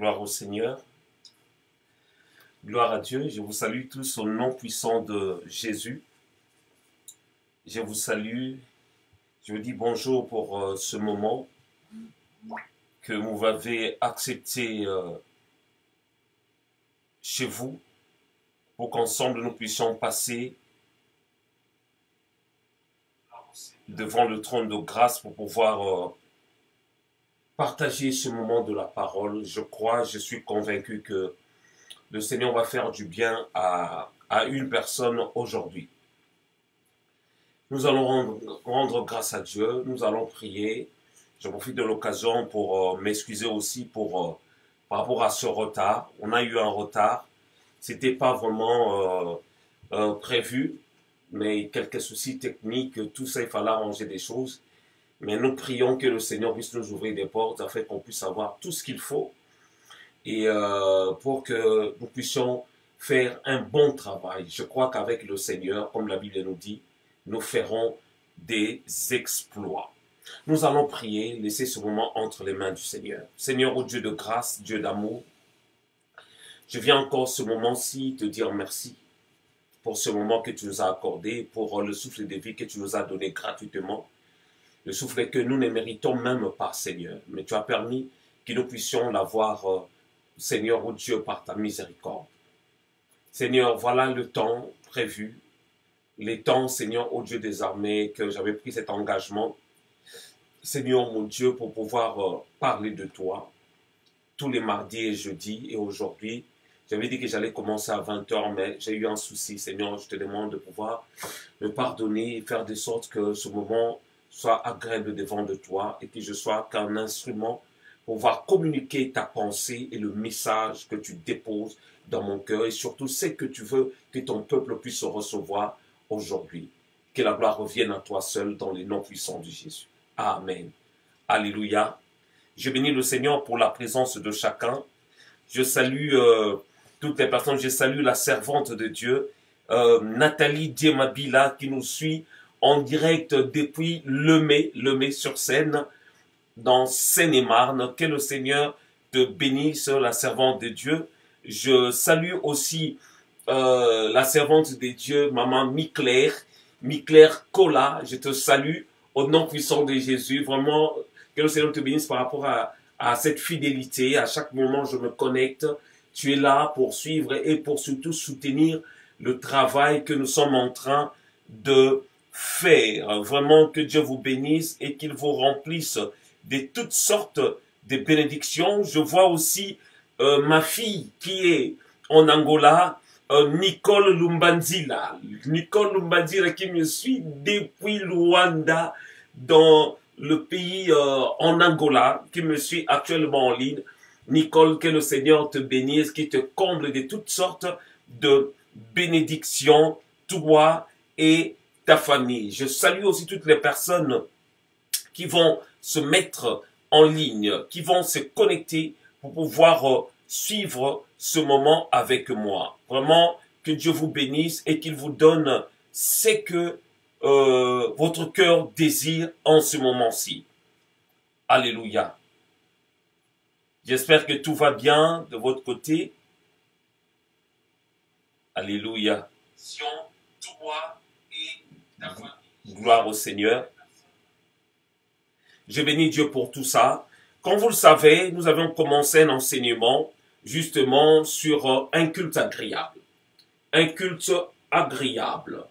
Gloire au Seigneur, gloire à Dieu. Je vous salue tous au nom puissant de Jésus. Je vous salue, je vous dis bonjour pour ce moment que vous avez accepté chez vous pour qu'ensemble nous puissions passer devant le trône de grâce pour pouvoir partager ce moment de la parole. Je crois, je suis convaincu que le Seigneur va faire du bien à une personne aujourd'hui. Nous allons rendre grâce à Dieu, nous allons prier. Je profite de l'occasion pour m'excuser aussi par rapport à ce retard. On a eu un retard, c'était pas vraiment prévu, mais quelques soucis techniques, tout ça, il fallait arranger des choses. Mais nous prions que le Seigneur puisse nous ouvrir des portes afin qu'on puisse avoir tout ce qu'il faut et pour que nous puissions faire un bon travail. Je crois qu'avec le Seigneur, comme la Bible nous dit, nous ferons des exploits. Nous allons prier, laisser ce moment entre les mains du Seigneur. Seigneur, ô Dieu de grâce, Dieu d'amour, je viens encore ce moment-ci te dire merci pour ce moment que tu nous as accordé, pour le souffle de vie que tu nous as donné gratuitement. Le souffle que nous ne méritons même pas, Seigneur. Mais tu as permis que nous puissions l'avoir, Seigneur, ô Dieu, par ta miséricorde. Seigneur, voilà le temps prévu. Les temps, Seigneur, ô Dieu des armées, que j'avais pris cet engagement. Seigneur, mon Dieu, pour pouvoir parler de toi. Tous les mardis et jeudis et aujourd'hui. J'avais dit que j'allais commencer à 20 h, mais j'ai eu un souci. Seigneur, je te demande de pouvoir me pardonner et faire de sorte que ce moment soit agréable devant de toi et que je sois qu'un instrument pour pouvoir communiquer ta pensée et le message que tu déposes dans mon cœur et surtout ce que tu veux que ton peuple puisse recevoir aujourd'hui. Que la gloire revienne à toi seul dans les noms puissants de Jésus. Amen. Alléluia. Je bénis le Seigneur pour la présence de chacun. Je salue toutes les personnes. Je salue la servante de Dieu, Nathalie Diemabila, qui nous suit en direct depuis Lemay sur Seine, dans Seine-et-Marne. Que le Seigneur te bénisse, la servante de Dieu. Je salue aussi la servante de Dieu, maman Miclaire Cola. Je te salue au nom puissant de Jésus. Vraiment, que le Seigneur te bénisse par rapport à cette fidélité. À chaque moment, je me connecte. Tu es là pour suivre et pour surtout soutenir le travail que nous sommes en train de faire. Vraiment, que Dieu vous bénisse et qu'il vous remplisse de toutes sortes de bénédictions. Je vois aussi ma fille qui est en Angola, Nicole Lumbanzila. Nicole Lumbanzila qui me suit depuis Luanda dans le pays en Angola, qui me suit actuellement en ligne. Nicole, que le Seigneur te bénisse, qui te comble de toutes sortes de bénédictions, toi et ta famille. Je salue aussi toutes les personnes qui vont se mettre en ligne, qui vont se connecter pour pouvoir suivre ce moment avec moi. Vraiment, que Dieu vous bénisse et qu'il vous donne ce que votre cœur désire en ce moment-ci. Alléluia. J'espère que tout va bien de votre côté. Alléluia. Toi et ta famille. Gloire au Seigneur. Je bénis Dieu pour tout ça. Comme vous le savez, nous avons commencé un enseignement justement sur un culte agréable. Un culte agréable.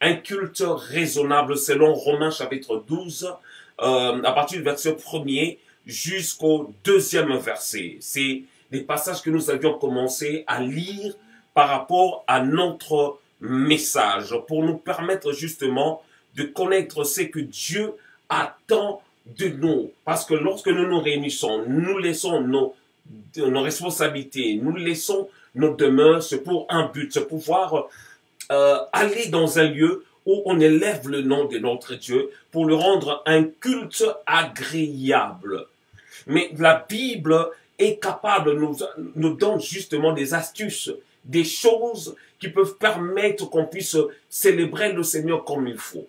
Un culte raisonnable selon Romains chapitre 12, à partir du verset 1er jusqu'au 2e verset. C'est des passages que nous avions commencé à lire par rapport à notre message, pour nous permettre justement de connaître ce que Dieu attend de nous. Parce que lorsque nous nous réunissons, nous laissons nos responsabilités, nous laissons nos demeures, c'est pour un but, c'est pouvoir aller dans un lieu où on élève le nom de notre Dieu pour le rendre un culte agréable. Mais la Bible est capable, nous donne justement des astuces, des choses qui peuvent permettre qu'on puisse célébrer le Seigneur comme il faut.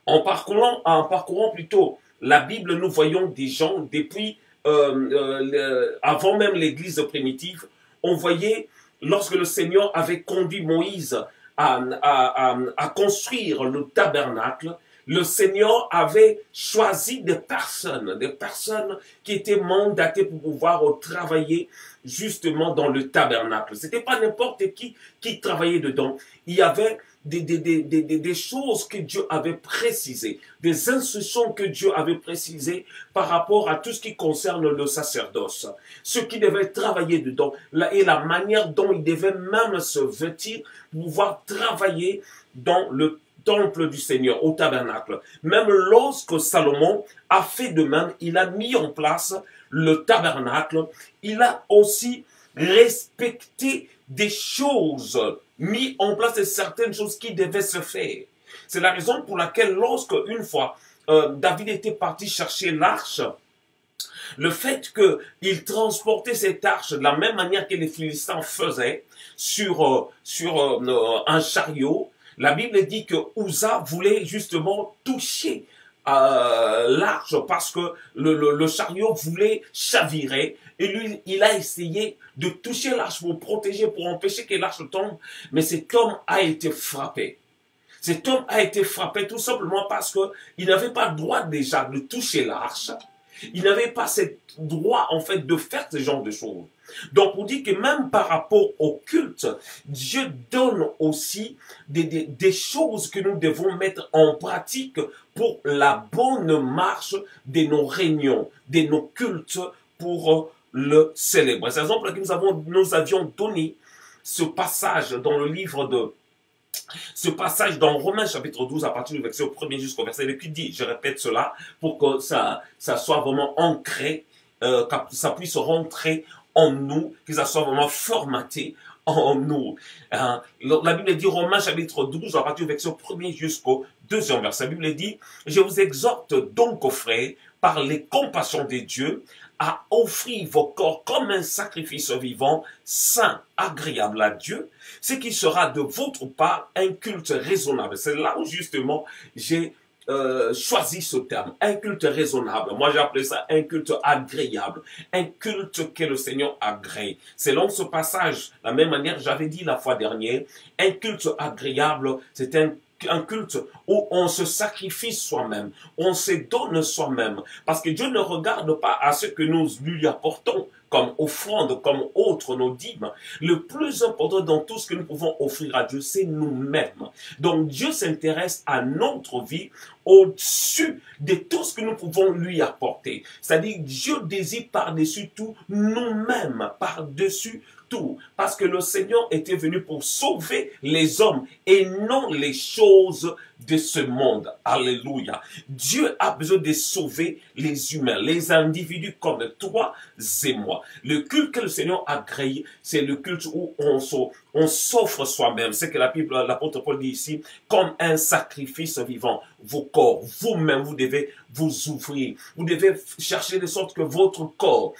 En parcourant plutôt la Bible, nous voyons des gens depuis avant même l'église primitive, on voyait, lorsque le Seigneur avait conduit Moïse à construire le tabernacle, le Seigneur avait choisi des personnes qui étaient mandatées pour pouvoir travailler justement dans le tabernacle. C'était pas n'importe qui travaillait dedans. Il y avait des choses que Dieu avait précisées, des instructions que Dieu avait précisées par rapport à tout ce qui concerne le sacerdoce. Ceux qui devaient travailler dedans et la manière dont ils devaient même se vêtir pour pouvoir travailler dans le temple du Seigneur, au tabernacle. Même lorsque Salomon a fait de même, il a mis en place le tabernacle, il a aussi respecté des choses, mis en place certaines choses qui devaient se faire. C'est la raison pour laquelle lorsque une fois David était parti chercher l'arche, le fait qu'il transportait cette arche de la même manière que les Philistins faisaient sur un chariot, la Bible dit que Uza voulait justement toucher l'arche parce que le chariot voulait chavirer et lui il a essayé de toucher l'arche pour protéger, pour empêcher que l'arche tombe, mais cet homme a été frappé. Cet homme a été frappé tout simplement parce qu'il n'avait pas le droit déjà de toucher l'arche. Il n'avait pas ce droit en fait de faire ce genre de choses. Donc on dit que même par rapport au culte, Dieu donne aussi des choses que nous devons mettre en pratique pour la bonne marche de nos réunions, de nos cultes pour le célébrer. C'est l'exemple que nous avions donné ce passage dans le livre de... Ce passage dans Romains chapitre 12 à partir du verset 1er jusqu'au verset 2 qui dit, je répète cela pour que ça soit vraiment ancré, que ça puisse rentrer en nous, que ça soit vraiment formaté en nous. La Bible dit Romains chapitre 12 à partir du verset 1er jusqu'au 2e verset. La Bible dit, je vous exhorte donc, frères, par les compassions de Dieu, à offrir vos corps comme un sacrifice vivant, saint, agréable à Dieu, ce qui sera de votre part un culte raisonnable. C'est là où justement j'ai choisi ce terme, un culte raisonnable. Moi j'ai appelé ça un culte agréable, un culte que le Seigneur agrée. Selon ce passage, de la même manière j'avais dit la fois dernière, un culte agréable, c'est un culte où on se sacrifie soi-même, on se donne soi-même, parce que Dieu ne regarde pas à ce que nous lui apportons comme offrande, comme autre nos dîmes. Le plus important dans tout ce que nous pouvons offrir à Dieu, c'est nous-mêmes. Donc Dieu s'intéresse à notre vie au-dessus de tout ce que nous pouvons lui apporter. C'est-à-dire Dieu désire par-dessus tout nous-mêmes, par-dessus tout, parce que le Seigneur était venu pour sauver les hommes et non les choses de ce monde. Alléluia. Dieu a besoin de sauver les humains, les individus comme toi et moi. Le culte que le Seigneur a créé, c'est le culte où on s'offre soi-même. C'est que l'apôtre Paul dit ici, comme un sacrifice vivant. Vos corps, vous-même, vous devez vous ouvrir. Vous devez chercher de sorte que votre corps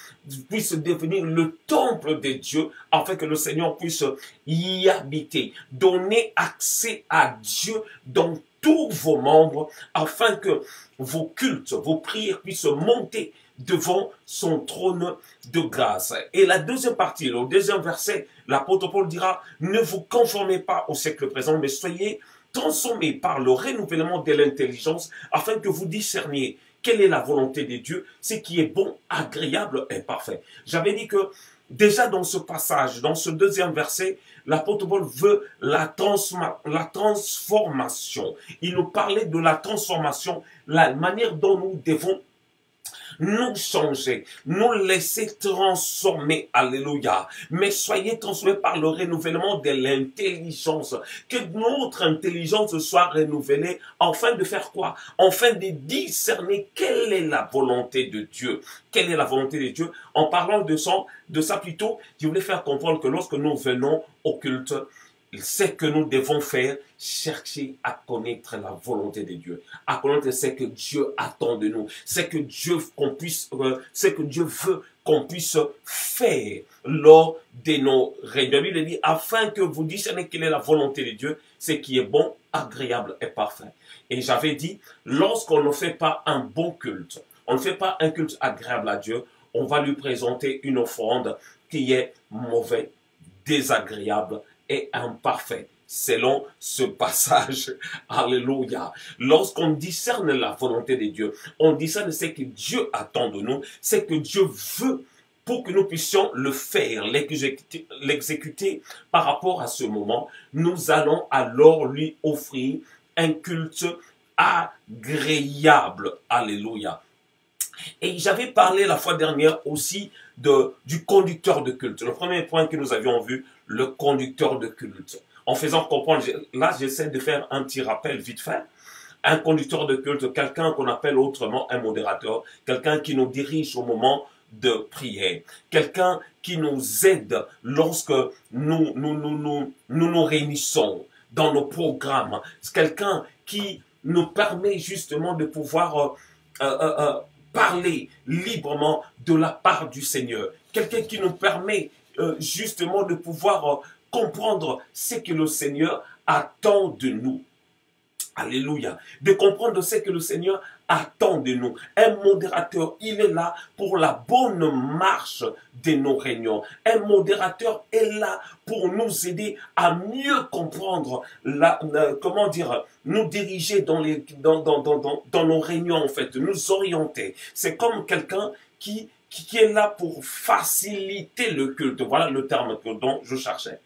puisse devenir le temple de Dieu, afin que le Seigneur puisse y habiter. Donner accès à Dieu dans tous vos membres, afin que vos cultes, vos prières puissent monter devant son trône de grâce. Et la deuxième partie, le deuxième verset, l'apôtre Paul dira, ne vous conformez pas au siècle présent, mais soyez transformés par le renouvellement de l'intelligence, afin que vous discerniez quelle est la volonté de Dieu, ce qui est bon, agréable et parfait. J'avais dit que déjà dans ce passage, dans ce deuxième verset, l'apôtre Paul veut la transformation. Il nous parlait de la transformation, la manière dont nous devons nous changer, nous laisser transformer, alléluia. Mais soyez transformés par le renouvellement de l'intelligence. Que notre intelligence soit renouvelée, afin de faire quoi? Afin de discerner quelle est la volonté de Dieu. Quelle est la volonté de Dieu? En parlant de ça plutôt, je voulais faire comprendre que lorsque nous venons au culte, ce que nous devons faire, chercher à connaître la volonté de Dieu, à connaître ce que Dieu attend de nous, ce que Dieu veut qu'on puisse faire lors de nos réunions. Il dit, afin que vous discerniez quelle est la volonté de Dieu, ce qui est bon, agréable et parfait. Et j'avais dit, lorsqu'on ne fait pas un bon culte, on ne fait pas un culte agréable à Dieu, on va lui présenter une offrande qui est mauvaise, désagréable et imparfaite. Selon ce passage, alléluia. Lorsqu'on discerne la volonté de Dieu, on discerne ce que Dieu attend de nous, ce que Dieu veut pour que nous puissions le faire, l'exécuter par rapport à ce moment, nous allons alors lui offrir un culte agréable. Alléluia. Et j'avais parlé la fois dernière aussi du conducteur de culte. Le premier point que nous avions vu, le conducteur de culte. En faisant comprendre, là j'essaie de faire un petit rappel vite fait. Un conducteur de culte, quelqu'un qu'on appelle autrement un modérateur, quelqu'un qui nous dirige au moment de prière, quelqu'un qui nous aide lorsque nous réunissons dans nos programmes, c'est quelqu'un qui nous permet justement de pouvoir parler librement de la part du Seigneur, quelqu'un qui nous permet justement de pouvoir comprendre ce que le Seigneur attend de nous. Alléluia. De comprendre ce que le Seigneur attend de nous. Un modérateur, il est là pour la bonne marche de nos réunions. Un modérateur est là pour nous aider à mieux comprendre, comment dire, nous diriger dans nos réunions, en fait, nous orienter. C'est comme quelqu'un qui est là pour faciliter le culte. Voilà le terme dont je cherchais.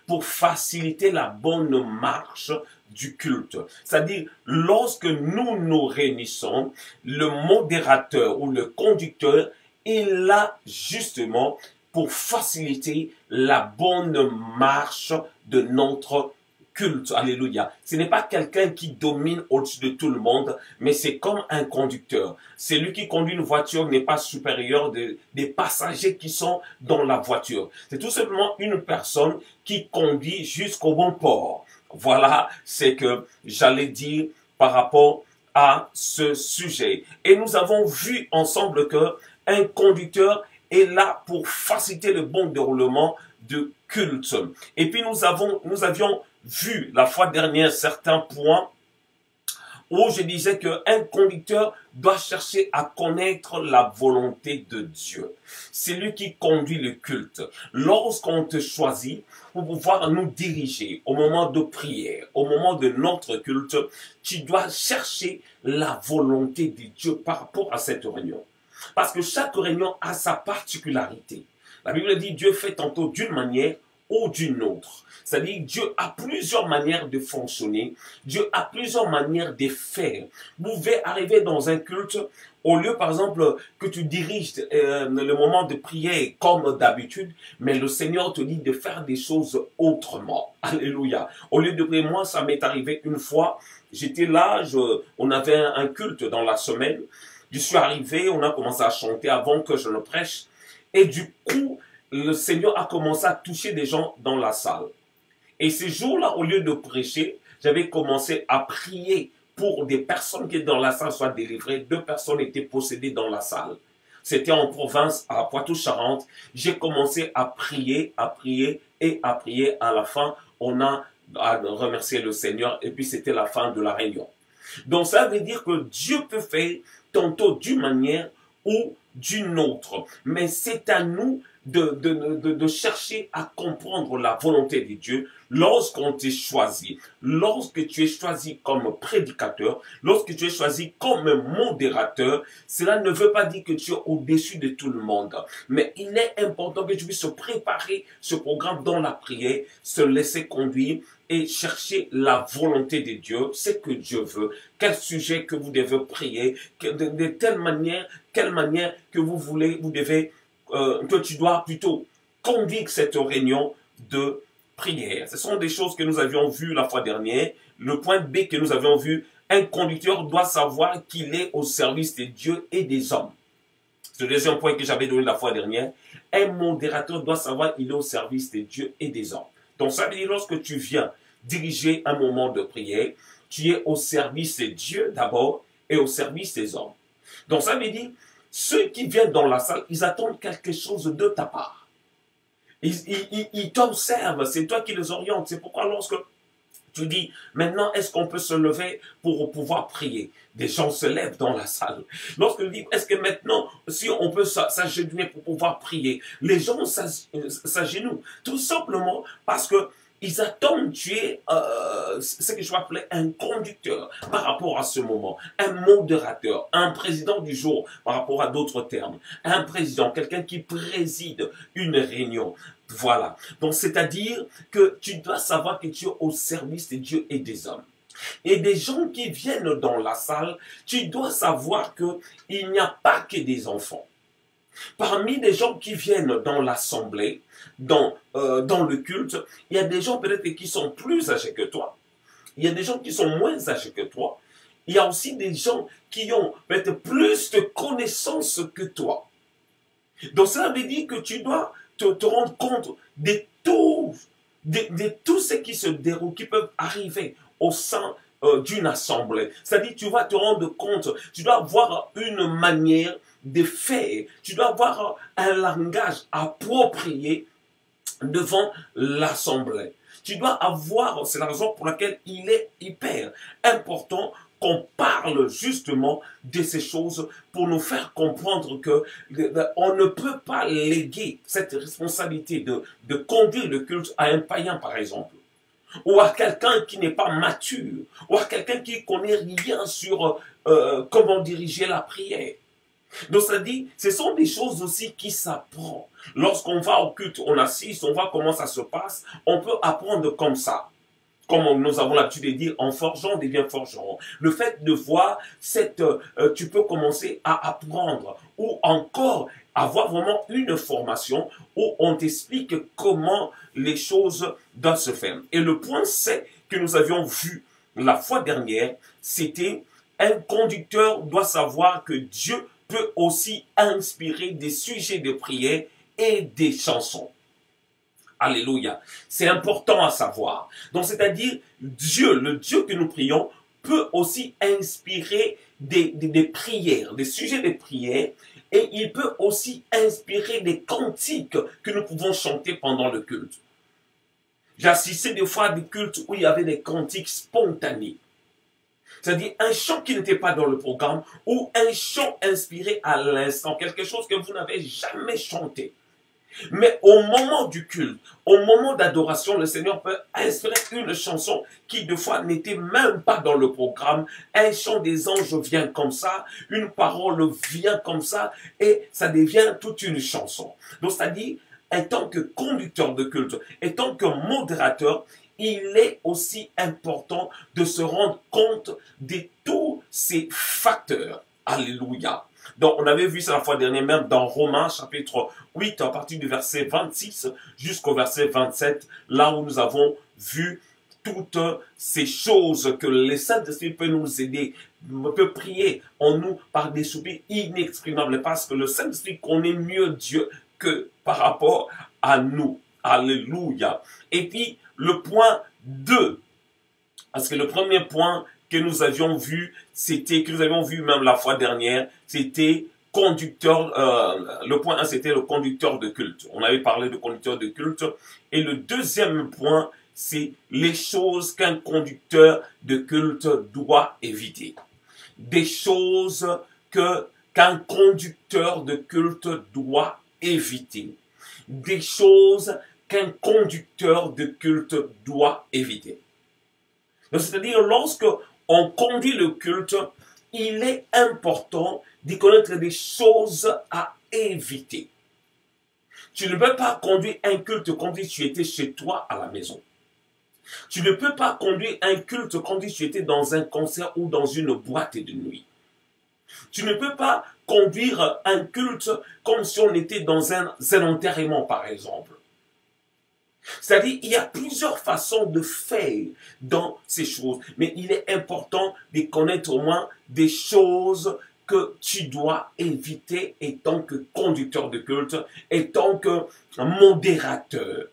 Pour faciliter la bonne marche du culte. C'est-à-dire, lorsque nous nous réunissons, le modérateur ou le conducteur est là justement pour faciliter la bonne marche de notre culte. Alléluia. Ce n'est pas quelqu'un qui domine au-dessus de tout le monde, mais c'est comme un conducteur. Celui qui conduit une voiture n'est pas supérieur des passagers qui sont dans la voiture. C'est tout simplement une personne qui conduit jusqu'au bon port. Voilà ce que j'allais dire par rapport à ce sujet. Et nous avons vu ensemble que un conducteur est là pour faciliter le bon déroulement de culte. Et puis nous avions vu la fois dernière certains points où je disais qu'un conducteur doit chercher à connaître la volonté de Dieu. C'est lui qui conduit le culte. Lorsqu'on te choisit pour pouvoir nous diriger au moment de prière, au moment de notre culte, tu dois chercher la volonté de Dieu par rapport à cette réunion. Parce que chaque réunion a sa particularité. La Bible dit Dieu fait tantôt d'une manière ou d'une autre. C'est-à-dire Dieu a plusieurs manières de fonctionner. Dieu a plusieurs manières de faire. Vous pouvez arriver dans un culte, au lieu par exemple que tu diriges le moment de prière comme d'habitude, mais le Seigneur te dit de faire des choses autrement. Alléluia. Au lieu de prier, moi ça m'est arrivé une fois, j'étais là, on avait un culte dans la semaine. Je suis arrivé, on a commencé à chanter avant que je ne prêche. Et du coup, le Seigneur a commencé à toucher des gens dans la salle. Et ce jour-là, au lieu de prêcher, j'avais commencé à prier pour des personnes qui dans la salle soient délivrées. 2 personnes étaient possédées dans la salle. C'était en province, à Poitou-Charentes. J'ai commencé à prier et à prier. À la fin, on a remercié le Seigneur et puis c'était la fin de la réunion. Donc ça veut dire que Dieu peut faire tantôt d'une manière ou d'une autre. Mais c'est à nous de chercher à comprendre la volonté de Dieu lorsqu'on t'est choisi. Lorsque tu es choisi comme prédicateur, lorsque tu es choisi comme modérateur, cela ne veut pas dire que tu es au-dessus de tout le monde. Mais il est important que tu puisses préparer ce programme dans la prière, se laisser conduire et chercher la volonté de Dieu, ce que Dieu veut, quel sujet que vous devez prier, de telle manière, quelle manière que vous voulez, vous devez, que tu dois plutôt conduire cette réunion de prière. Ce sont des choses que nous avions vues la fois dernière. Le point B que nous avions vu, un conducteur doit savoir qu'il est au service de Dieu et des hommes. C'est le deuxième point que j'avais donné la fois dernière. Un modérateur doit savoir qu'il est au service de Dieu et des hommes. Donc ça veut dire lorsque tu viens diriger un moment de prière, tu es au service de Dieu d'abord et au service des hommes. Donc ça veut dire, ceux qui viennent dans la salle, ils attendent quelque chose de ta part. Ils t'observent, c'est toi qui les orientes. C'est pourquoi lorsque Tu dis, maintenant, est-ce qu'on peut se lever pour pouvoir prier? Des gens se lèvent dans la salle. Lorsque je dis, est-ce que maintenant, si on peut s'agenouiller pour pouvoir prier, les gens s'agenouillent. Tout simplement parce que ils attendent tu es ce que je vais appeler un conducteur par rapport à ce moment, un modérateur, un président du jour par rapport à d'autres termes, un président, quelqu'un qui préside une réunion. Voilà. Donc, c'est-à-dire que tu dois savoir que tu es au service de Dieu et des hommes. Et des gens qui viennent dans la salle, tu dois savoir qu'il n'y a pas que des enfants. Parmi les gens qui viennent dans l'assemblée, dans le culte, il y a des gens peut-être qui sont plus âgés que toi. Il y a des gens qui sont moins âgés que toi. Il y a aussi des gens qui ont peut-être plus de connaissances que toi. Donc cela veut dire que tu dois te rendre compte de tout ce qui se déroule, qui peuvent arriver au sein d'une assemblée. C'est-à-dire, tu vas te rendre compte, tu dois avoir une manière de faire, tu dois avoir un langage approprié devant l'assemblée. Tu dois avoir, c'est la raison pour laquelle il est hyper important qu'on parle justement de ces choses pour nous faire comprendre que on ne peut pas léguer cette responsabilité de conduire le culte à un païen, par exemple, ou à quelqu'un qui n'est pas mature, ou à quelqu'un qui connaît rien sur comment diriger la prière. Donc ça dit, ce sont des choses aussi qui s'apprennent. Lorsqu'on va au culte, on assiste, on voit comment ça se passe, on peut apprendre comme ça. Comme nous avons l'habitude de dire, en forgeant, on devient forgeron. Le fait de voir tu peux commencer à apprendre ou encore avoir vraiment une formation où on t'explique comment les choses doivent se faire. Et le point C que nous avions vu la fois dernière, c'était un conducteur doit savoir que Dieu peut aussi inspirer des sujets de prière et des chansons. Alléluia. C'est important à savoir. Donc, c'est-à-dire, Dieu, le Dieu que nous prions, peut aussi inspirer des prières, des sujets de prière, et il peut aussi inspirer des cantiques que nous pouvons chanter pendant le culte. J'ai assisté des fois à des cultes où il y avait des cantiques spontanés. C'est-à-dire un chant qui n'était pas dans le programme ou un chant inspiré à l'instant, quelque chose que vous n'avez jamais chanté. Mais au moment du culte, au moment d'adoration, le Seigneur peut inspirer une chanson qui de fois n'était même pas dans le programme. Un chant des anges vient comme ça, une parole vient comme ça et ça devient toute une chanson. Donc c'est-à-dire, en tant que conducteur de culte, en tant que modérateur, il est aussi important de se rendre compte de tous ces facteurs. Alléluia. Donc, on avait vu ça la fois dernière, même dans Romains, chapitre 8, à partir du verset 26 jusqu'au verset 27, là où nous avons vu toutes ces choses que le Saint-Esprit peut nous aider, peut prier en nous par des soupirs inexprimables, parce que le Saint-Esprit connaît mieux Dieu que par rapport à nous. Alléluia. Et puis, le point 2, parce que le premier point que nous avions vu, que nous avions vu même la fois dernière, c'était conducteur, le point 1, c'était le conducteur de culte. On avait parlé de conducteur de culte. Et le deuxième point, c'est les choses qu'un conducteur de culte doit éviter. Des choses qu'un conducteur de culte doit éviter. Des choses qu'un conducteur de culte doit éviter. C'est-à-dire, lorsque on conduit le culte, il est important de connaître des choses à éviter. Tu ne peux pas conduire un culte comme si tu étais chez toi à la maison. Tu ne peux pas conduire un culte comme si tu étais dans un concert ou dans une boîte de nuit. Tu ne peux pas conduire un culte comme si on était dans un enterrement, par exemple. C'est-à-dire, il y a plusieurs façons de faire dans ces choses. Mais il est important de connaître au moins des choses que tu dois éviter étant que conducteur de culte, étant que modérateur.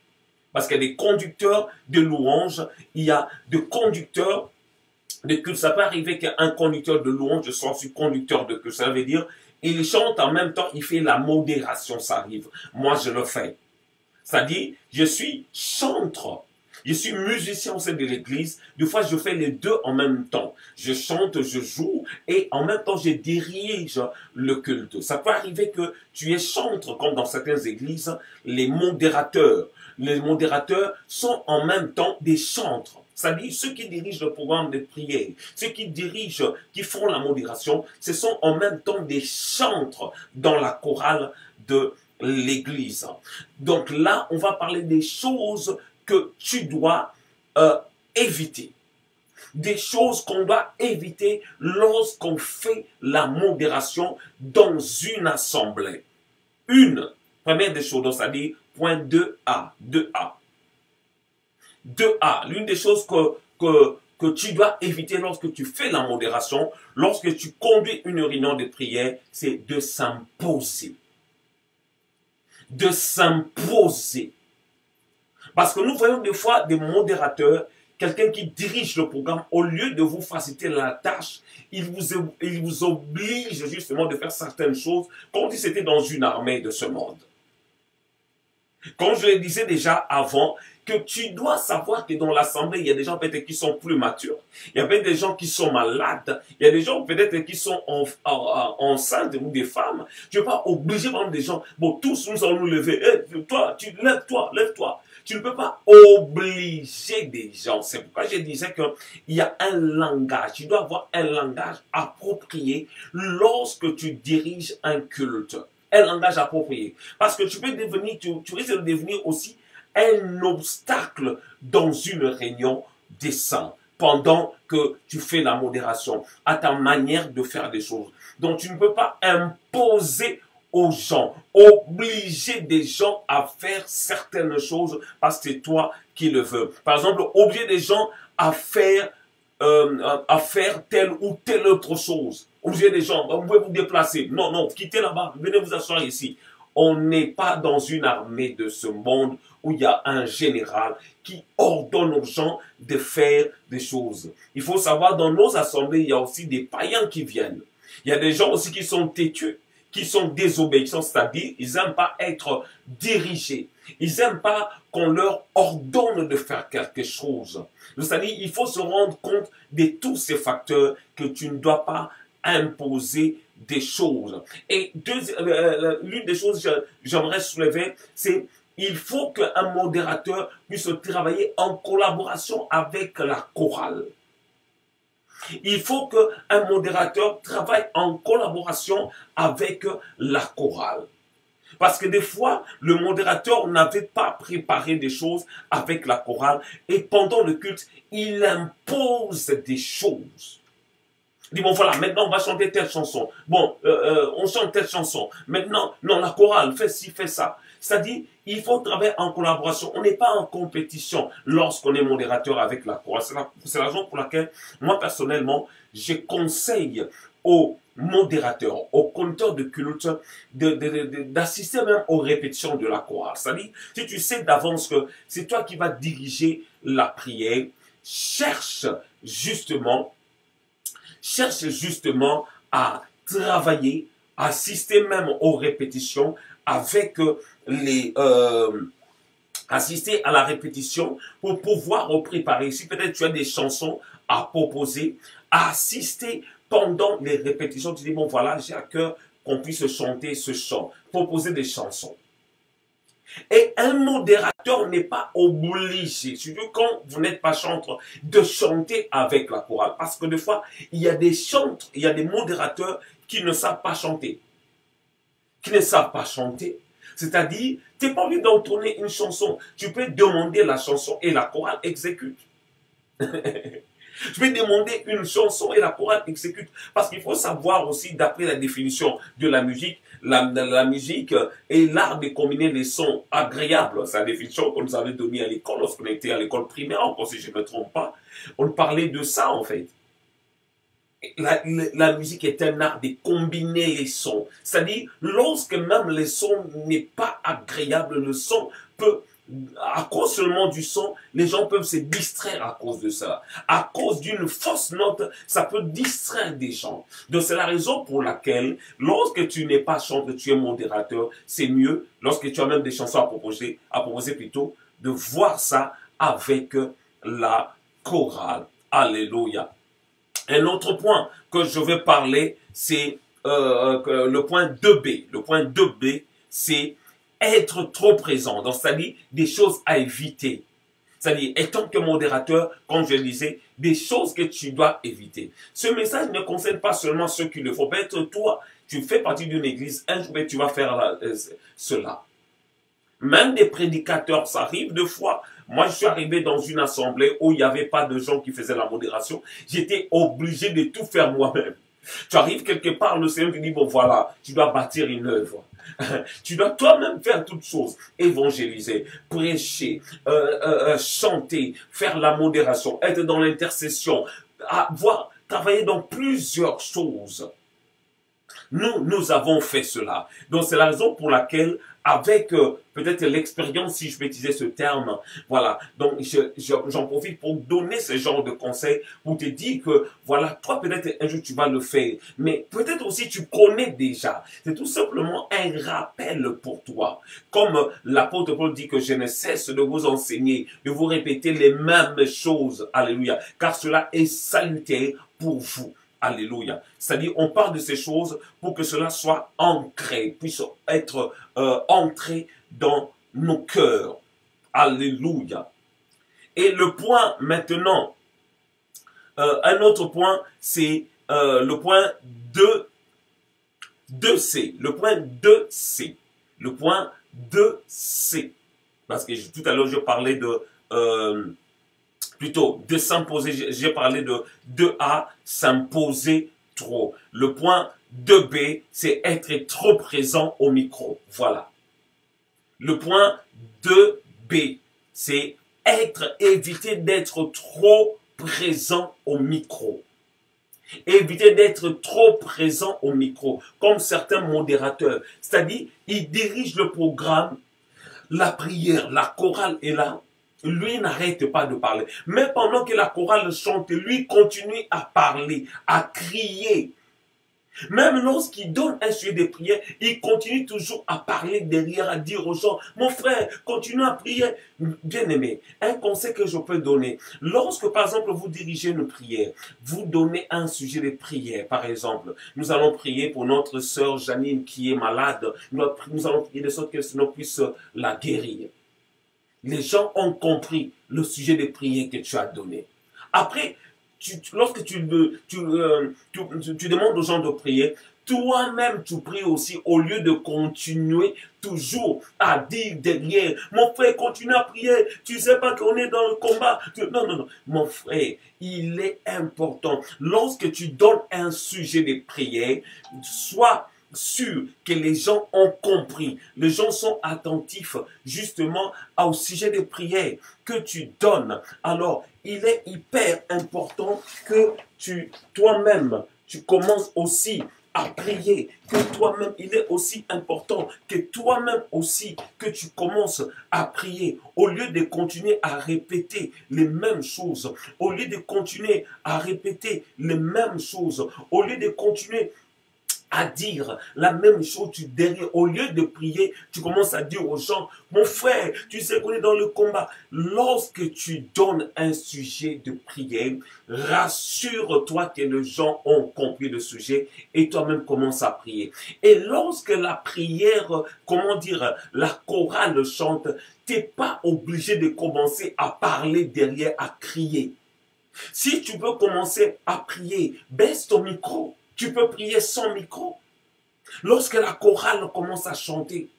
Parce qu'il y a des conducteurs de louanges, il y a des conducteurs de culte. Ça peut arriver qu'un conducteur de louange soit aussi conducteur de culte. Ça veut dire, il chante en même temps, il fait la modération, ça arrive. Moi, je le fais. C'est-à-dire, je suis chantre. Je suis musicien au sein de l'église. Des fois, je fais les deux en même temps. Je chante, je joue et en même temps, je dirige le culte. Ça peut arriver que tu es chantre, comme dans certaines églises, les modérateurs. Les modérateurs sont en même temps des chantres. C'est-à-dire ceux qui dirigent le programme de prière, ceux qui dirigent, qui font la modération, ce sont en même temps des chantres dans la chorale de l'église. Donc là, on va parler des choses que tu dois éviter. Des choses qu'on doit éviter lorsqu'on fait la modération dans une assemblée. Première des choses, c'est-à-dire point 2A. 2A, l'une des choses que tu dois éviter lorsque tu fais la modération, lorsque tu conduis une réunion de prière, c'est de s'imposer. De s'imposer. Parce que nous voyons des fois des modérateurs, quelqu'un qui dirige le programme, au lieu de vous faciliter la tâche, il vous oblige justement de faire certaines choses comme si c'était dans une armée de ce monde. Comme je le disais déjà avant, que tu dois savoir que dans l'assemblée, il y a des gens peut-être qui sont plus matures, il y a peut-être des gens qui sont malades, il y a des gens peut-être qui sont enceintes ou des femmes. Tu ne peux pas obliger par exemple des gens, bon, tous nous allons nous lever, toi, lève-toi. Tu ne peux pas obliger des gens. C'est pourquoi je disais qu'il y a un langage. Tu dois avoir un langage approprié lorsque tu diriges un culte. Un langage approprié. Parce que tu peux devenir, tu risques de devenir aussi un obstacle dans une réunion des saints pendant que tu fais la modération, à ta manière de faire des choses. Donc tu ne peux pas imposer aux gens, obliger des gens à faire certaines choses parce que c'est toi qui le veux. Par exemple, obliger des gens à faire telle ou telle autre chose. Obliger des gens, vous pouvez vous déplacer. Non, quittez là-bas, venez vous asseoir ici. On n'est pas dans une armée de ce monde où il y a un général qui ordonne aux gens de faire des choses. Il faut savoir, dans nos assemblées, il y a aussi des païens qui viennent. Il y a des gens aussi qui sont têtus, qui sont désobéissants, c'est-à-dire ils n'aiment pas être dirigés. Ils n'aiment pas qu'on leur ordonne de faire quelque chose. C'est-à-dire il faut se rendre compte de tous ces facteurs que tu ne dois pas imposer des choses. Et l'une des choses que j'aimerais soulever, c'est il faut qu'un modérateur puisse travailler en collaboration avec la chorale. Il faut qu'un modérateur travaille en collaboration avec la chorale. Parce que des fois, le modérateur n'avait pas préparé des choses avec la chorale et pendant le culte, il impose des choses. Il dit, bon voilà, maintenant on va chanter telle chanson. Bon, on chante telle chanson. Maintenant, non, la chorale, fais ci, fais ça. C'est-à-dire, il faut travailler en collaboration. On n'est pas en compétition lorsqu'on est modérateur avec la chorale. C'est la raison pour laquelle, moi personnellement, je conseille aux modérateurs, aux conducteurs de culte, d'assister même aux répétitions de la chorale. C'est-à-dire, si tu sais d'avance que c'est toi qui vas diriger la prière, cherche justement à travailler, assister même aux répétitions avec assister à la répétition pour pouvoir préparer. Si peut-être tu as des chansons à proposer, assister pendant les répétitions. Tu dis, bon voilà, j'ai à cœur qu'on puisse chanter ce chant, proposer des chansons. Et un modérateur n'est pas obligé, surtout quand vous n'êtes pas chanteur, de chanter avec la chorale. Parce que des fois, il y a des chantres, il y a des modérateurs qui ne savent pas chanter. C'est-à-dire, tu n'es pas obligé d'entonner une chanson. Tu peux demander la chanson et la chorale exécute. Je vais demander une chanson et la chorale exécute. Parce qu'il faut savoir aussi, d'après la définition de la musique, la musique est l'art de combiner les sons agréables. C'est la définition qu'on nous avait donnée à l'école, lorsqu'on était à l'école primaire, encore si je ne me trompe pas. On parlait de ça, en fait. La musique est un art de combiner les sons. C'est-à-dire, lorsque même le son n'est pas agréable, le son peut, à cause seulement du son, les gens peuvent se distraire à cause de ça. À cause d'une fausse note, ça peut distraire des gens. Donc c'est la raison pour laquelle, lorsque tu n'es pas chanteur, tu es modérateur, c'est mieux, lorsque tu as même des chansons à proposer plutôt, de voir ça avec la chorale. Alléluia. Un autre point que je vais parler, c'est le point 2B. Le point 2B, c'est être trop présent. Donc, c'est-à-dire des choses à éviter. C'est-à-dire, étant que modérateur, comme je le disais, des choses que tu dois éviter. Ce message ne concerne pas seulement ceux qui le font. Peut-être toi, tu fais partie d'une église, un jour tu vas faire cela. Même des prédicateurs, ça arrive deux fois. Moi, je suis arrivé dans une assemblée où il n'y avait pas de gens qui faisaient la modération. J'étais obligé de tout faire moi-même. Tu arrives quelque part, le Seigneur te dit, bon voilà, tu dois bâtir une œuvre. Tu dois toi-même faire toutes choses. Évangéliser, prêcher, chanter, faire la modération, être dans l'intercession, travailler dans plusieurs choses. Nous avons fait cela. Donc c'est la raison pour laquelle, avec peut-être l'expérience, si je peux utiliser ce terme, voilà, donc j'en profite pour donner ce genre de conseils, pour te dire que, voilà, toi peut-être un jour tu vas le faire, mais peut-être aussi tu connais déjà. C'est tout simplement un rappel pour toi. Comme l'apôtre Paul dit que je ne cesse de vous enseigner, de vous répéter les mêmes choses, alléluia, car cela est salutaire pour vous. Alléluia. C'est-à-dire, on parle de ces choses pour que cela soit ancré, puisse être ancré dans nos cœurs. Alléluia. Et le point maintenant, un autre point, c'est le point 2C. Le point 2C. Le point 2C. Parce que tout à l'heure, je parlais de... plutôt de s'imposer, j'ai parlé de 2A, s'imposer trop. Le point 2B, c'est être trop présent au micro. Voilà. Le point 2B, c'est éviter d'être trop présent au micro. Éviter d'être trop présent au micro, comme certains modérateurs. C'est-à-dire, ils dirigent le programme, la prière, la chorale est là. Lui n'arrête pas de parler. Mais pendant que la chorale chante, lui continue à parler, à crier. Même lorsqu'il donne un sujet de prière, il continue toujours à parler derrière, à dire aux gens, mon frère, continue à prier. Bien aimé, un conseil que je peux donner, lorsque par exemple vous dirigez une prière, vous donnez un sujet de prière, par exemple, nous allons prier pour notre sœur Janine qui est malade, nous allons prier de sorte que le Seigneur puisse la guérir. Les gens ont compris le sujet de prière que tu as donné. Après, lorsque tu demandes aux gens de prier, toi-même tu pries aussi au lieu de continuer toujours à dire derrière, mon frère, continue à prier, tu sais pas qu'on est dans le combat. Non, non, non, mon frère, il est important. Lorsque tu donnes un sujet de prière, sois sûr que les gens ont compris. Les gens sont attentifs justement au sujet des prières que tu donnes. Alors, il est hyper important que toi-même, tu commences aussi à prier, que toi-même, il est aussi important que toi-même aussi, que tu commences à prier, au lieu de continuer à répéter les mêmes choses, au lieu de continuer à répéter les mêmes choses, au lieu de continuer à dire la même chose derrière. Au lieu de prier, tu commences à dire aux gens, mon frère, tu sais qu'on est dans le combat. Lorsque tu donnes un sujet de prière, rassure-toi que les gens ont compris le sujet et toi-même commence à prier. Et lorsque la prière, comment dire, la chorale chante, tu n'es pas obligé de commencer à parler derrière, à crier. Si tu veux commencer à prier, baisse ton micro. Tu peux prier sans micro. Lorsque la chorale commence à chanter.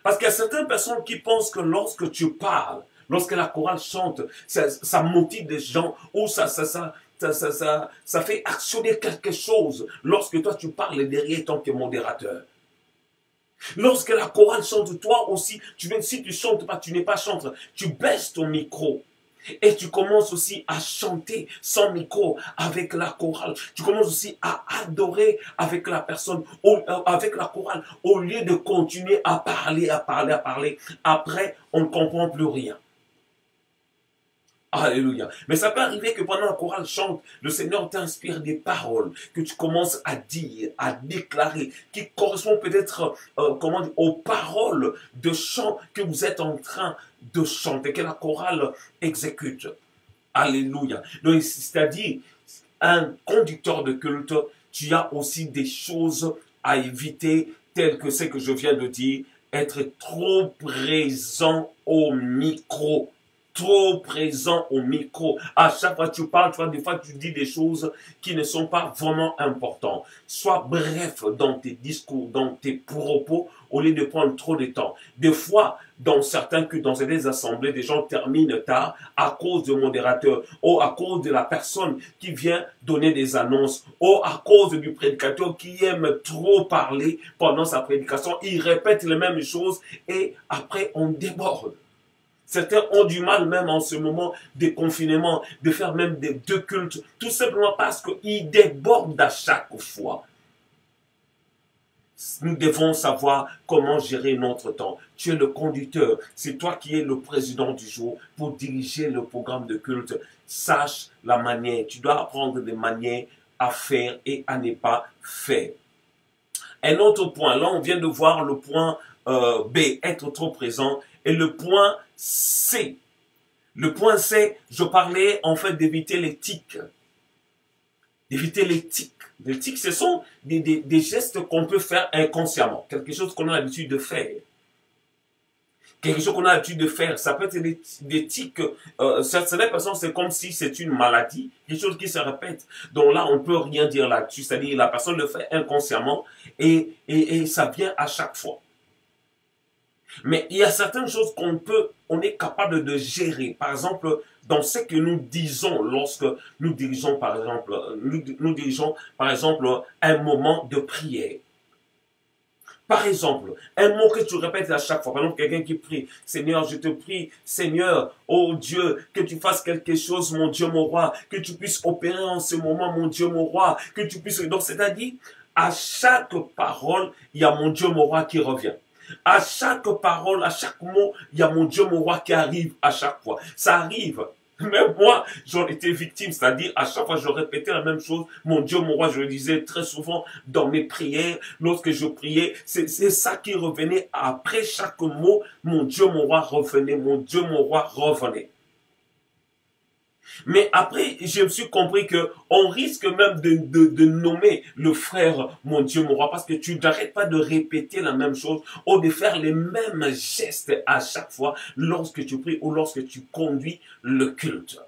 Parce qu'il y a certaines personnes qui pensent que lorsque tu parles, lorsque la chorale chante, ça motive des gens ou ça fait actionner quelque chose lorsque toi tu parles derrière tant que modérateur. Lorsque la chorale chante, toi aussi, si tu chantes pas, tu n'es pas chanteur, tu baisses ton micro. Et tu commences aussi à chanter sans micro avec la chorale. Tu commences aussi à adorer avec la personne, avec la chorale, au lieu de continuer à parler, à parler, à parler. Après, on ne comprend plus rien. Alléluia. Mais ça peut arriver que pendant la chorale chante, le Seigneur t'inspire des paroles que tu commences à dire, à déclarer, qui correspondent peut-être comment dire, aux paroles de chant que vous êtes en train de chanter, que la chorale exécute. Alléluia. Donc, c'est-à-dire, un conducteur de culte, tu as aussi des choses à éviter, telles que ce que je viens de dire, être trop présent au micro. Trop présent au micro. À chaque fois que tu parles, tu vois, des fois tu dis des choses qui ne sont pas vraiment importantes. Sois bref dans tes discours, dans tes propos, au lieu de prendre trop de temps. Des fois, dans certains cultes, dans certaines assemblées, des gens terminent tard à cause du modérateur, ou à cause de la personne qui vient donner des annonces, ou à cause du prédicateur qui aime trop parler pendant sa prédication. Il répète les mêmes choses et après on déborde. Certains ont du mal même en ce moment de confinement, de faire même des deux cultes, tout simplement parce qu'ils débordent à chaque fois. Nous devons savoir comment gérer notre temps. Tu es le conducteur, c'est toi qui es le président du jour pour diriger le programme de culte. Sache la manière, tu dois apprendre des manières à faire et à ne pas faire. Un autre point, là on vient de voir le point B, être trop présent, et le point C. Le point C, je parlais en fait d'éviter les tics. D'éviter les tics. Les tics, ce sont des gestes qu'on peut faire inconsciemment. Quelque chose qu'on a l'habitude de faire. Quelque chose qu'on a l'habitude de faire. Ça peut être des tics. Certaines personnes, c'est comme si c'est une maladie. Quelque chose qui se répète. Donc là, on ne peut rien dire là-dessus. C'est-à-dire la personne le fait inconsciemment et ça vient à chaque fois. Mais il y a certaines choses on est capable de gérer. Par exemple, dans ce que nous disons lorsque nous dirigeons, par exemple, un moment de prière. Par exemple, un mot que tu répètes à chaque fois. Par exemple, quelqu'un qui prie, Seigneur, je te prie, Seigneur, oh Dieu, que tu fasses quelque chose, mon Dieu, mon roi, que tu puisses opérer en ce moment, mon Dieu, mon roi, que tu puisses... Donc, c'est-à-dire, à chaque parole, il y a mon Dieu, mon roi qui revient. À chaque parole, à chaque mot, il y a mon Dieu, mon roi qui arrive à chaque fois. Ça arrive. Même moi, j'en étais victime, c'est-à-dire à chaque fois je répétais la même chose. Mon Dieu, mon roi, je le disais très souvent dans mes prières, lorsque je priais, c'est ça qui revenait après chaque mot. Mon Dieu, mon roi revenait, mon Dieu, mon roi revenait. Mais après, je me suis compris que on risque même de nommer le frère, mon Dieu, mon roi, parce que tu n'arrêtes pas de répéter la même chose ou de faire les mêmes gestes à chaque fois lorsque tu pries ou lorsque tu conduis le culte.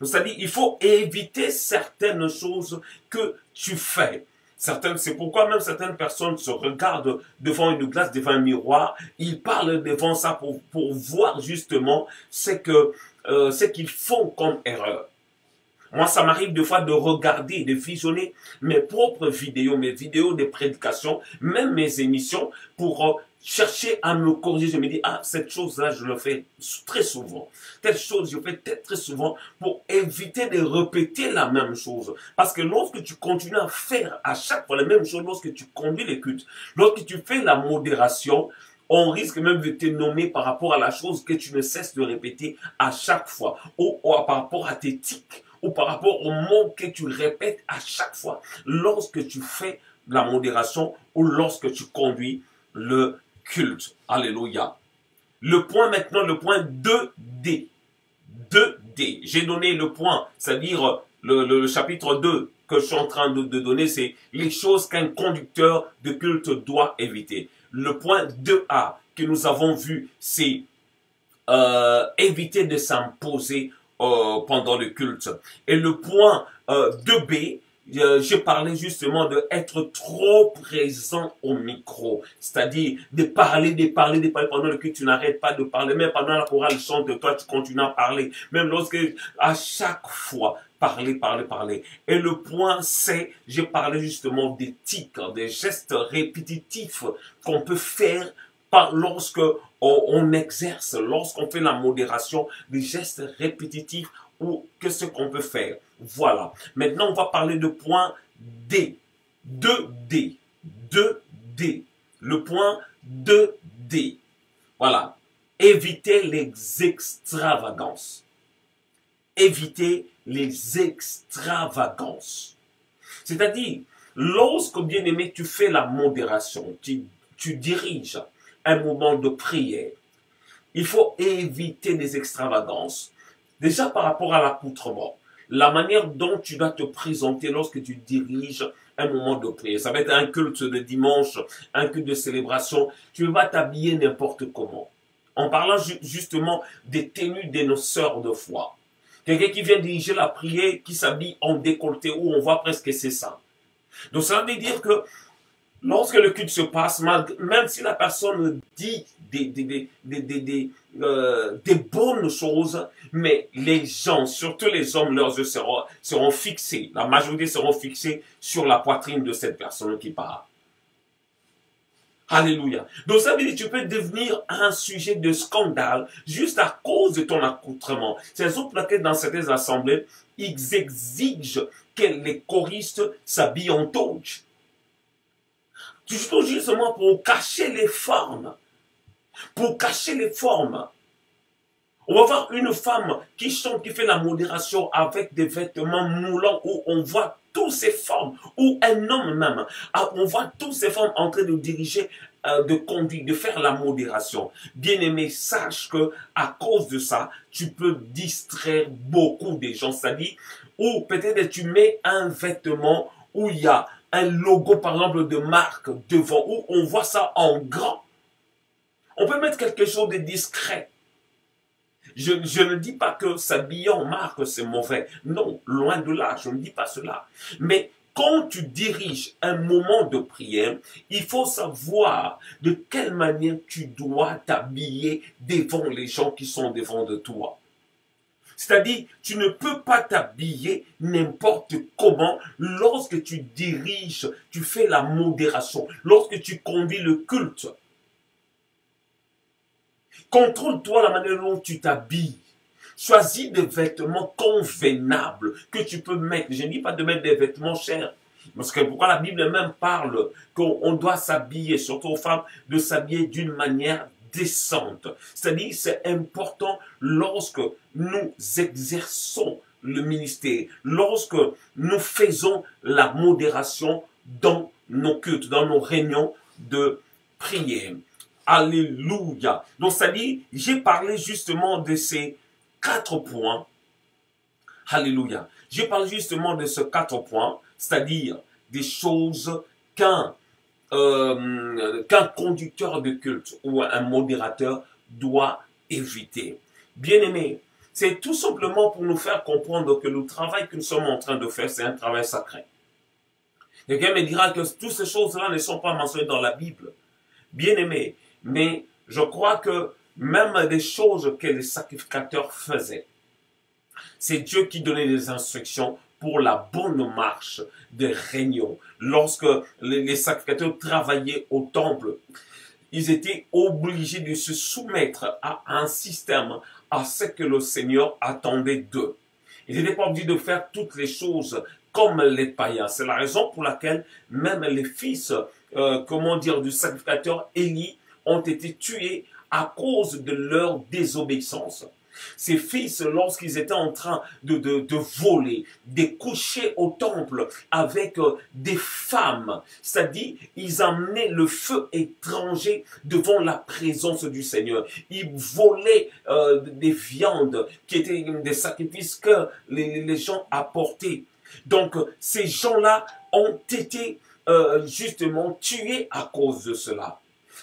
C'est-à-dire, il faut éviter certaines choses que tu fais. C'est pourquoi même certaines personnes se regardent devant une glace, devant un miroir, ils parlent devant ça pour voir justement ce qu'ils font comme erreur. Moi, ça m'arrive des fois de regarder, de visionner mes propres vidéos, mes vidéos de prédication, même mes émissions, pour chercher à me corriger. Je me dis, ah, cette chose-là, je le fais très souvent. Telle chose, je fais très souvent pour éviter de répéter la même chose. Parce que lorsque tu continues à faire à chaque fois la même chose, lorsque tu conduis les cultes, lorsque tu fais la modération, on risque même de te nommer par rapport à la chose que tu ne cesses de répéter à chaque fois, ou par rapport à tes tics, ou par rapport au mot que tu répètes à chaque fois lorsque tu fais la modération ou lorsque tu conduis le culte. Alléluia. Le point maintenant, le point 2D. 2D. J'ai donné le point, c'est-à-dire le chapitre 2 que je suis en train de donner, c'est les choses qu'un conducteur de culte doit éviter. Le point 2A que nous avons vu, c'est éviter de s'imposer pendant le culte. Et le point 2B, j'ai parlé justement de être trop présent au micro. C'est-à-dire de parler pendant le culte, tu n'arrêtes pas de parler. Même pendant la chorale chante, toi tu continues à parler. Même lorsque, à chaque fois, parler. Et le point C, j'ai parlé justement des tics, des gestes répétitifs qu'on peut faire lorsque on exerce, lorsqu'on fait la modération, des gestes répétitifs ou qu'est-ce qu'on peut faire. Voilà. Maintenant, on va parler de point D. 2D. 2D. Le point 2D. Voilà. Éviter les extravagances. éviter les extravagances. C'est-à-dire, lorsque, bien-aimé, tu fais la modération, tu diriges un moment de prière, il faut éviter les extravagances. Déjà par rapport à l'accoutrement, la manière dont tu dois te présenter lorsque tu diriges un moment de prière. Ça va être un culte de dimanche, un culte de célébration. Tu ne vas pas t'habiller n'importe comment. En parlant justement des tenues de nos sœurs de foi. Quelqu'un qui vient diriger la prière, qui s'habille en décolleté, où on voit presque ses seins. Donc ça veut dire que lorsque le culte se passe, même si la personne dit des bonnes choses, mais les gens, surtout les hommes, leurs yeux seront fixés, la majorité seront fixés sur la poitrine de cette personne qui parle. Alléluia. Donc ça veut dire que tu peux devenir un sujet de scandale juste à cause de ton accoutrement. C'est la raison pour laquelle dans certaines assemblées, ils exigent que les choristes s'habillent en toge. Justement pour cacher les formes. Pour cacher les formes. On va voir une femme qui chante, qui fait la modération avec des vêtements moulants où on voit toutes ses formes. Ou un homme même. On voit toutes ses formes en train de diriger, de conduire, de faire la modération. Bien-aimé, sache que à cause de ça, tu peux distraire beaucoup de gens. C'est-à-dire, ou peut-être tu mets un vêtement où il y a un logo, par exemple, de marque devant, où on voit ça en grand. On peut mettre quelque chose de discret. Je ne dis pas que s'habiller en marque, c'est mauvais. Non, loin de là, je ne dis pas cela. Mais quand tu diriges un moment de prière, il faut savoir de quelle manière tu dois t'habiller devant les gens qui sont devant de toi. C'est-à-dire, tu ne peux pas t'habiller n'importe comment lorsque tu diriges, tu fais la modération, lorsque tu conduis le culte. Contrôle-toi la manière dont tu t'habilles. Choisis des vêtements convenables que tu peux mettre. Je ne dis pas de mettre des vêtements chers. Parce que pourquoi la Bible même parle qu'on doit s'habiller, surtout aux femmes, de s'habiller d'une manière décente. C'est-à-dire, c'est important lorsque nous exerçons le ministère, lorsque nous faisons la modération dans nos cultes, dans nos réunions de prière. Alléluia. Donc, c'est-à-dire, j'ai parlé justement de ces 4 points. Alléluia. J'ai parlé justement de ces 4 points, c'est-à-dire des choses qu'un conducteur de culte ou un modérateur doit éviter. Bien-aimés, c'est tout simplement pour nous faire comprendre que le travail que nous sommes en train de faire, c'est un travail sacré. Quelqu'un me dira que toutes ces choses-là ne sont pas mentionnées dans la Bible. Bien-aimés, mais je crois que même des choses que les sacrificateurs faisaient, c'est Dieu qui donnait des instructions pour la bonne marche des réunions. Lorsque les sacrificateurs travaillaient au temple, ils étaient obligés de se soumettre à un système, à ce que le Seigneur attendait d'eux. Ils n'étaient pas obligés de faire toutes les choses comme les païens. C'est la raison pour laquelle même les fils, du sacrificateur Élie ont été tués à cause de leur désobéissance. Ces fils, lorsqu'ils étaient en train de voler, de coucher au temple avec des femmes, c'est-à-dire, ils amenaient le feu étranger devant la présence du Seigneur. Ils volaient des viandes qui étaient des sacrifices que les gens apportaient. Donc, ces gens-là ont été justement tués à cause de cela.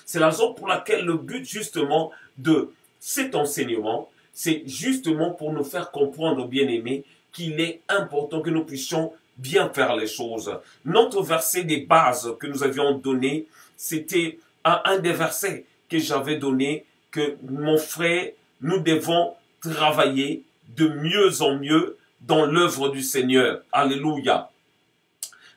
C'est la raison pour laquelle le but justement de cet enseignement, c'est justement pour nous faire comprendre, bien-aimés, qu'il est important que nous puissions bien faire les choses. Notre verset des bases que nous avions donné, c'était un des versets que j'avais donné, que mon frère, nous devons travailler de mieux en mieux dans l'œuvre du Seigneur. Alléluia.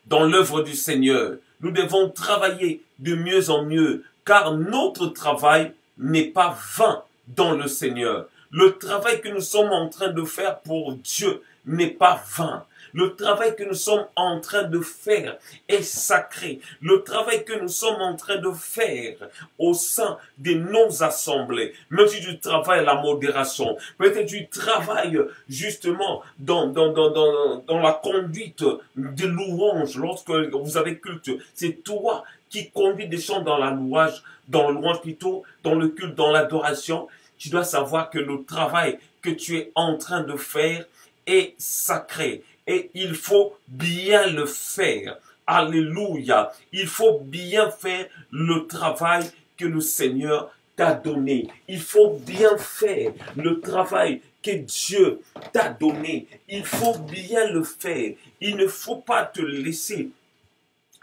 Dans l'œuvre du Seigneur, nous devons travailler de mieux en mieux, car notre travail n'est pas vain dans le Seigneur. Le travail que nous sommes en train de faire pour Dieu n'est pas vain. Le travail que nous sommes en train de faire est sacré. Le travail que nous sommes en train de faire au sein de nos assemblées, même si tu travailles à la modération, peut-être tu travailles justement dans la conduite des louanges lorsque vous avez culte. C'est toi qui conduis des chants dans la louange, dans le louange plutôt, dans le culte, dans l'adoration. Tu dois savoir que le travail que tu es en train de faire est sacré et il faut bien le faire. Alléluia. Il faut bien faire le travail que le Seigneur t'a donné. Il faut bien faire le travail que Dieu t'a donné. Il faut bien le faire. Il ne faut pas te laisser.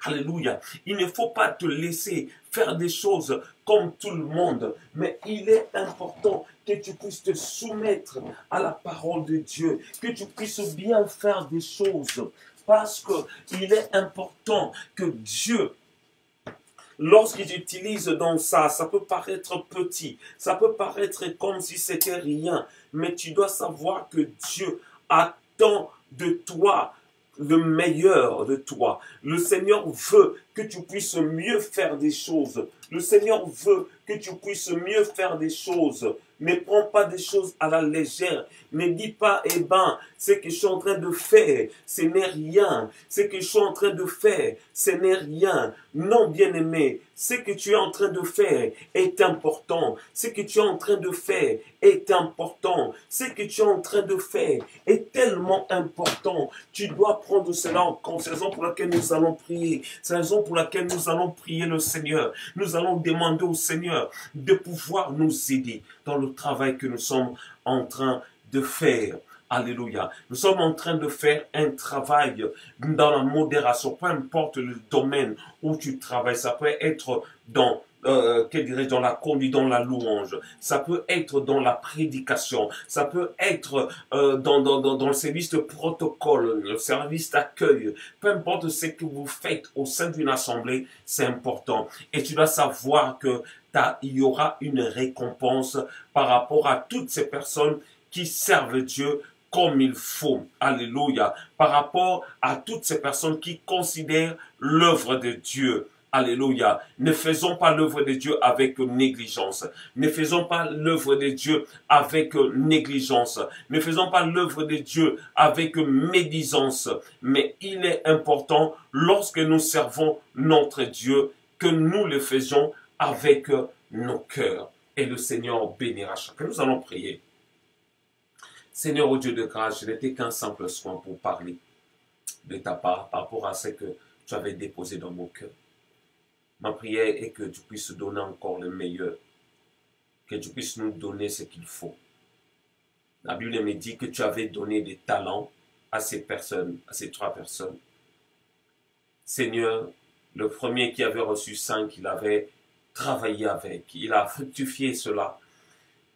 Alléluia. Il ne faut pas te laisser faire des choses comme tout le monde. Mais il est important que tu puisses te soumettre à la parole de Dieu. Que tu puisses bien faire des choses. Parce qu'il est important que Dieu, lorsqu'il utilise dans ça, ça peut paraître petit. Ça peut paraître comme si c'était rien. Mais tu dois savoir que Dieu attend de toi le meilleur de toi. Le Seigneur veut que tu puisses mieux faire des choses. Le Seigneur veut que tu puisses mieux faire des choses. Ne prends pas des choses à la légère. Ne dis pas, eh ben, ce que je suis en train de faire, ce n'est rien. Ce que je suis en train de faire, ce n'est rien. Non, bien-aimé, ce que tu es en train de faire est important. Ce que tu es en train de faire est important. Ce que tu es en train de faire est tellement important. Tu dois prendre cela en compte. C'est la raison pour laquelle nous allons prier. C'est la raison pour laquelle nous allons prier le Seigneur. Nous allons demander au Seigneur de pouvoir nous aider dans le travail que nous sommes en train de faire. Alléluia. Nous sommes en train de faire un travail dans la modération, peu importe le domaine où tu travailles. Ça peut être dans dans la conduite, dans la louange. Ça peut être dans la prédication. Ça peut être dans le service de protocole, le service d'accueil. Peu importe ce que vous faites au sein d'une assemblée, c'est important. Et tu dois savoir que il y aura une récompense par rapport à toutes ces personnes qui servent Dieu comme il faut. Alléluia. Par rapport à toutes ces personnes qui considèrent l'œuvre de Dieu. Alléluia. Ne faisons pas l'œuvre de Dieu avec négligence. Ne faisons pas l'œuvre de Dieu avec négligence. Ne faisons pas l'œuvre de Dieu avec médisance. Mais il est important, lorsque nous servons notre Dieu, que nous le faisions avec nos cœurs. Et le Seigneur bénira chacun. Nous allons prier. Seigneur, au Dieu de grâce, je n'étais qu'un simple soin pour parler de ta part par rapport à ce que tu avais déposé dans mon cœur. Ma prière est que tu puisses donner encore le meilleur, que tu puisses nous donner ce qu'il faut. La Bible me dit que tu avais donné des talents à ces personnes, à ces 3 personnes. Seigneur, le premier qui avait reçu 5, il avait travaillé avec, il a fructifié cela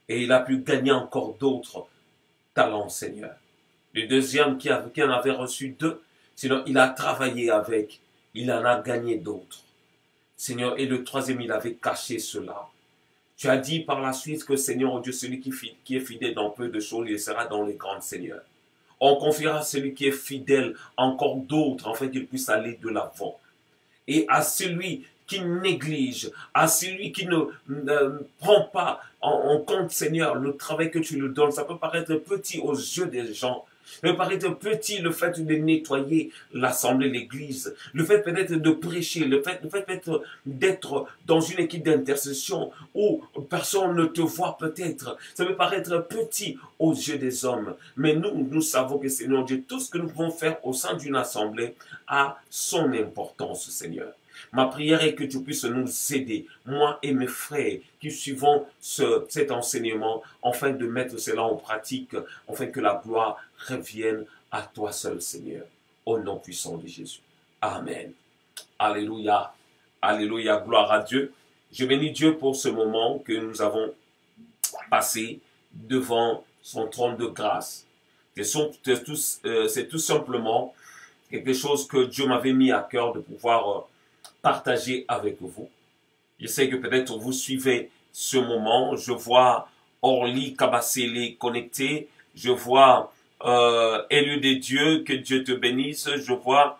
et il a pu gagner encore d'autres talents, Seigneur. Le deuxième qui en avait reçu 2, sinon il a travaillé avec, il en a gagné d'autres. Seigneur, et le troisième, il avait caché cela. Tu as dit par la suite que, Seigneur, oh Dieu, celui qui est fidèle dans peu de choses, il sera dans les grandes, Seigneur. On confiera à celui qui est fidèle encore d'autres, afin qu'il puisse aller de l'avant. Et à celui qui néglige, à celui qui ne prend pas en compte, Seigneur, le travail que tu lui donnes, ça peut paraître petit aux yeux des gens. Ça peut paraître petit le fait de nettoyer l'assemblée, l'église, le fait peut-être de prêcher, le fait peut-être d'être dans une équipe d'intercession où personne ne te voit peut-être. Ça peut paraître petit aux yeux des hommes. Mais nous savons que, Seigneur Dieu, tout ce que nous pouvons faire au sein d'une assemblée a son importance, Seigneur. Ma prière est que tu puisses nous aider, moi et mes frères, qui suivons cet enseignement, afin de mettre cela en pratique, afin que la gloire revienne à toi seul, Seigneur. Au nom puissant de Jésus. Amen. Alléluia. Alléluia. Gloire à Dieu. Je bénis Dieu pour ce moment que nous avons passé devant son trône de grâce. C'est tout simplement quelque chose que Dieu m'avait mis à cœur de pouvoir partager avec vous. Je sais que peut-être vous suivez ce moment. Je vois Orly Kabassele connecté. Je vois élu des dieux, que Dieu te bénisse. Je vois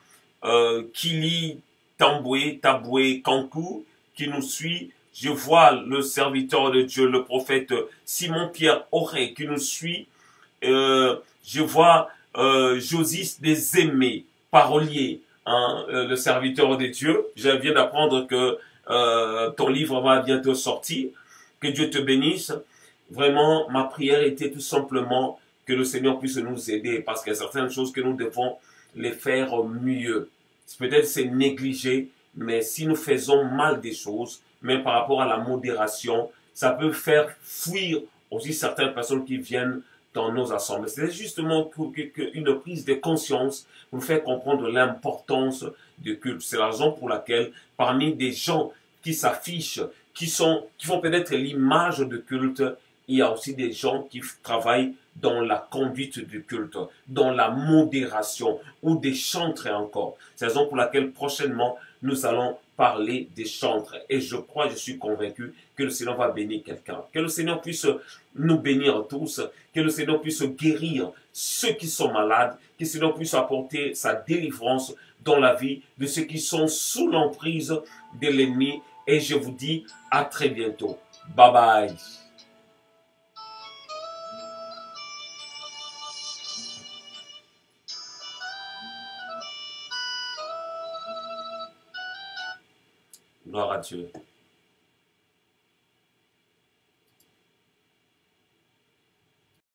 Kili Taboué Kankou qui nous suit. Je vois le serviteur de Dieu, le prophète Simon-Pierre Auré qui nous suit. Je vois Josis des Aimés, parolier, hein, le serviteur de Dieu. Je viens d'apprendre que ton livre va bientôt sortir. Que Dieu te bénisse. Vraiment, ma prière était tout simplement que le Seigneur puisse nous aider parce qu'il y a certaines choses que nous devons les faire mieux. Peut-être c'est négligé, mais si nous faisons mal des choses, même par rapport à la modération, ça peut faire fuir aussi certaines personnes qui viennent dans nos assemblées. C'est justement une prise de conscience pour nous faire comprendre l'importance du culte. C'est la raison pour laquelle, parmi des gens qui s'affichent, qui font peut-être l'image de culte, il y a aussi des gens qui travaillent dans la conduite du culte, dans la modération ou des chantres encore. C'est la raison pour laquelle prochainement nous allons parler des chantres. Et je crois, je suis convaincu que le Seigneur va bénir quelqu'un. Que le Seigneur puisse nous bénir tous. Que le Seigneur puisse guérir ceux qui sont malades. Que le Seigneur puisse apporter sa délivrance dans la vie de ceux qui sont sous l'emprise de l'ennemi. Et je vous dis à très bientôt. Bye bye. Gloire à Dieu.